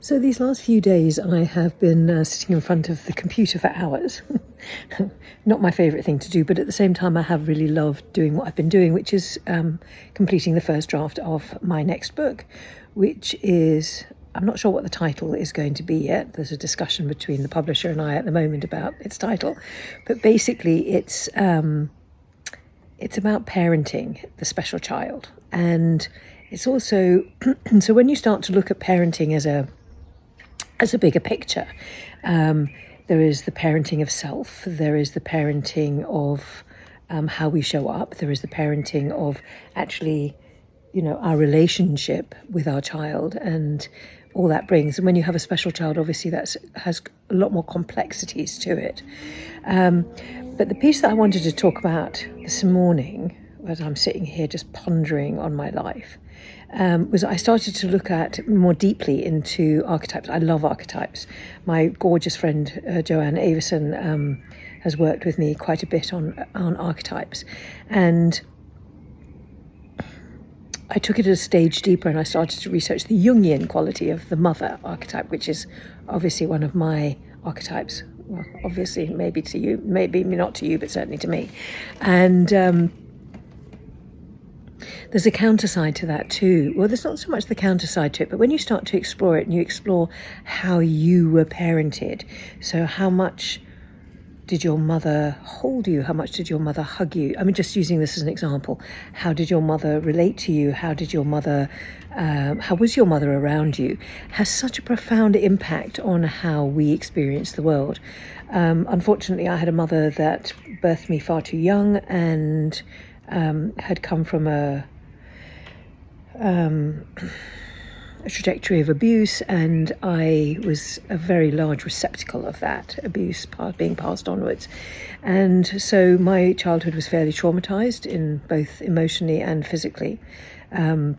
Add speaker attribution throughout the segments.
Speaker 1: So these last few days I have been sitting in front of the computer for hours. Not my favourite thing to do, but at the same time I have really loved doing what I've been doing, which is completing the first draft of my next book, which is, I'm not sure what the title is going to be yet. There's a discussion between the publisher and I at the moment about its title, but basically it's about parenting the special child. And it's also, so when you start to look at parenting as a bigger picture, there is the parenting of self, there is the parenting of how we show up, there is the parenting of actually, our relationship with our child and all that brings. And when you have a special child, obviously that has a lot more complexities to it. But the piece that I wanted to talk about this morning, as I'm sitting here just pondering on my life, was I started to look at more deeply into archetypes. I love archetypes. My gorgeous friend Joanne Avison has worked with me quite a bit on archetypes, and I took it a stage deeper and I started to research the Jungian quality of the mother archetype, which is obviously one of my archetypes. Well, obviously, maybe to you, maybe not to you, but certainly to me. And there's a counter side to that too. Well, there's not so much the counter side to it, but when you start to explore it and you explore how you were parented, so how much did your mother hold you? How much did your mother hug you? I mean, just using this as an example, how did your mother relate to you? How was your mother around you? Has such a profound impact on how we experience the world. Unfortunately, I had a mother that birthed me far too young and had come from a trajectory of abuse, and I was a very large receptacle of that abuse being passed onwards. And so my childhood was fairly traumatized in both emotionally and physically. And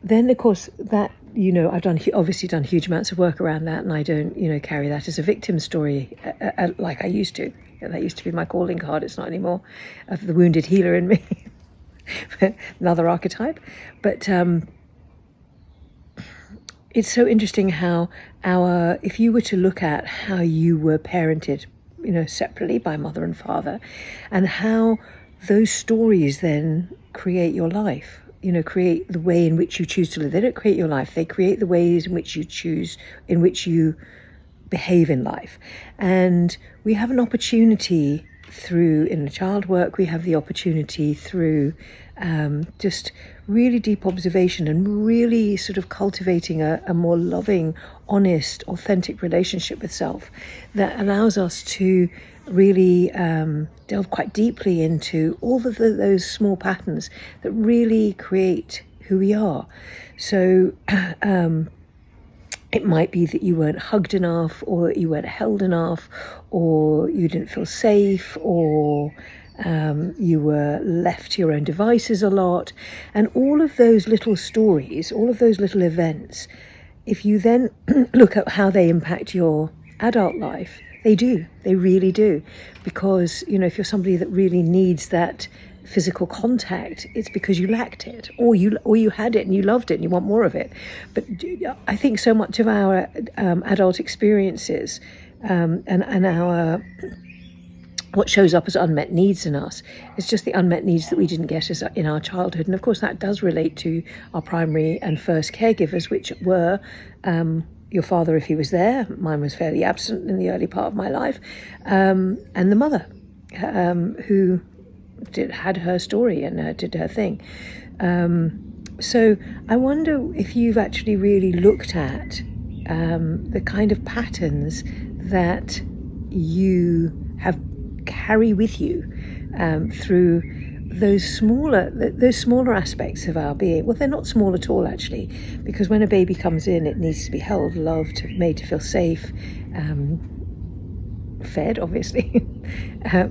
Speaker 1: then, of course, that, I've obviously done huge amounts of work around that, and I don't, carry that as a victim story like I used to. That used to be my calling card. It's not anymore, of the wounded healer in me. Another archetype. But it's so interesting how if you were to look at how you were parented, separately by mother and father, and how those stories then create your life, create the way in which you choose to live. They don't create your life. They create the ways in which you behave in life. And we have an opportunity through inner child work, we have the opportunity through just really deep observation and really sort of cultivating a more loving, honest, authentic relationship with self that allows us to really delve quite deeply into all of those small patterns that really create who we are. So it might be that you weren't hugged enough, or you weren't held enough, or you didn't feel safe, or you were left to your own devices a lot. And all of those little stories, all of those little events, if you then look at how they impact your adult life, they do. They really do. Because, if you're somebody that really needs that physical contact, it's because you lacked it, or you had it and you loved it and you want more of it. But I think so much of our adult experiences and our what shows up as unmet needs in us is just the unmet needs that we didn't get in our childhood. And of course that does relate to our primary and first caregivers, which were your father if he was there. Mine was fairly absent in the early part of my life, and the mother who had her story and did her thing. So I wonder if you've actually really looked at the kind of patterns that you have carry with you through those smaller aspects of our being. Well, they're not small at all, actually, because when a baby comes in, it needs to be held, loved, made to feel safe, fed, obviously,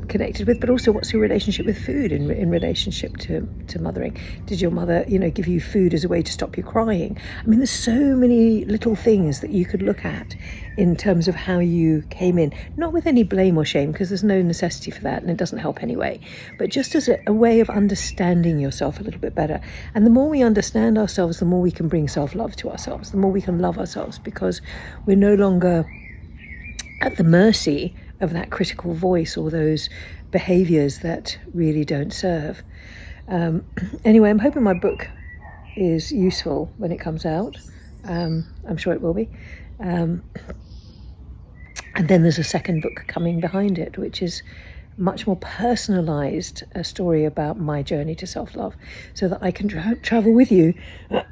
Speaker 1: connected with, but also what's your relationship with food in relationship to mothering? Did your mother, give you food as a way to stop you crying? I mean, there's so many little things that you could look at in terms of how you came in, not with any blame or shame, because there's no necessity for that and it doesn't help anyway, but just as a way of understanding yourself a little bit better. And the more we understand ourselves, the more we can bring self-love to ourselves, the more we can love ourselves, because we're no longer at the mercy of that critical voice or those behaviours that really don't serve. Anyway, I'm hoping my book is useful when it comes out. I'm sure it will be. And then there's a second book coming behind it, which is much more personalised, a story about my journey to self-love, so that I can travel with you,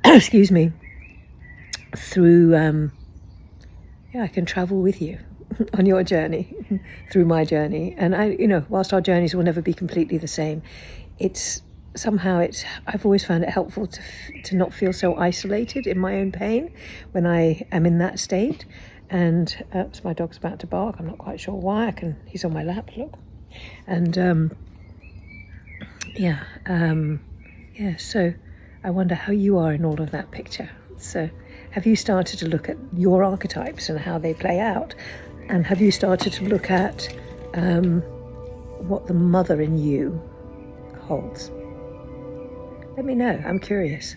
Speaker 1: excuse me, through, I can travel with you on your journey, through my journey. And whilst our journeys will never be completely the same, I've always found it helpful to not feel so isolated in my own pain when I am in that state. And so my dog's about to bark. I'm not quite sure why. He's on my lap, look. And so I wonder how you are in all of that picture. So have you started to look at your archetypes and how they play out? And have you started to look at what the mother in you holds? Let me know. I'm curious.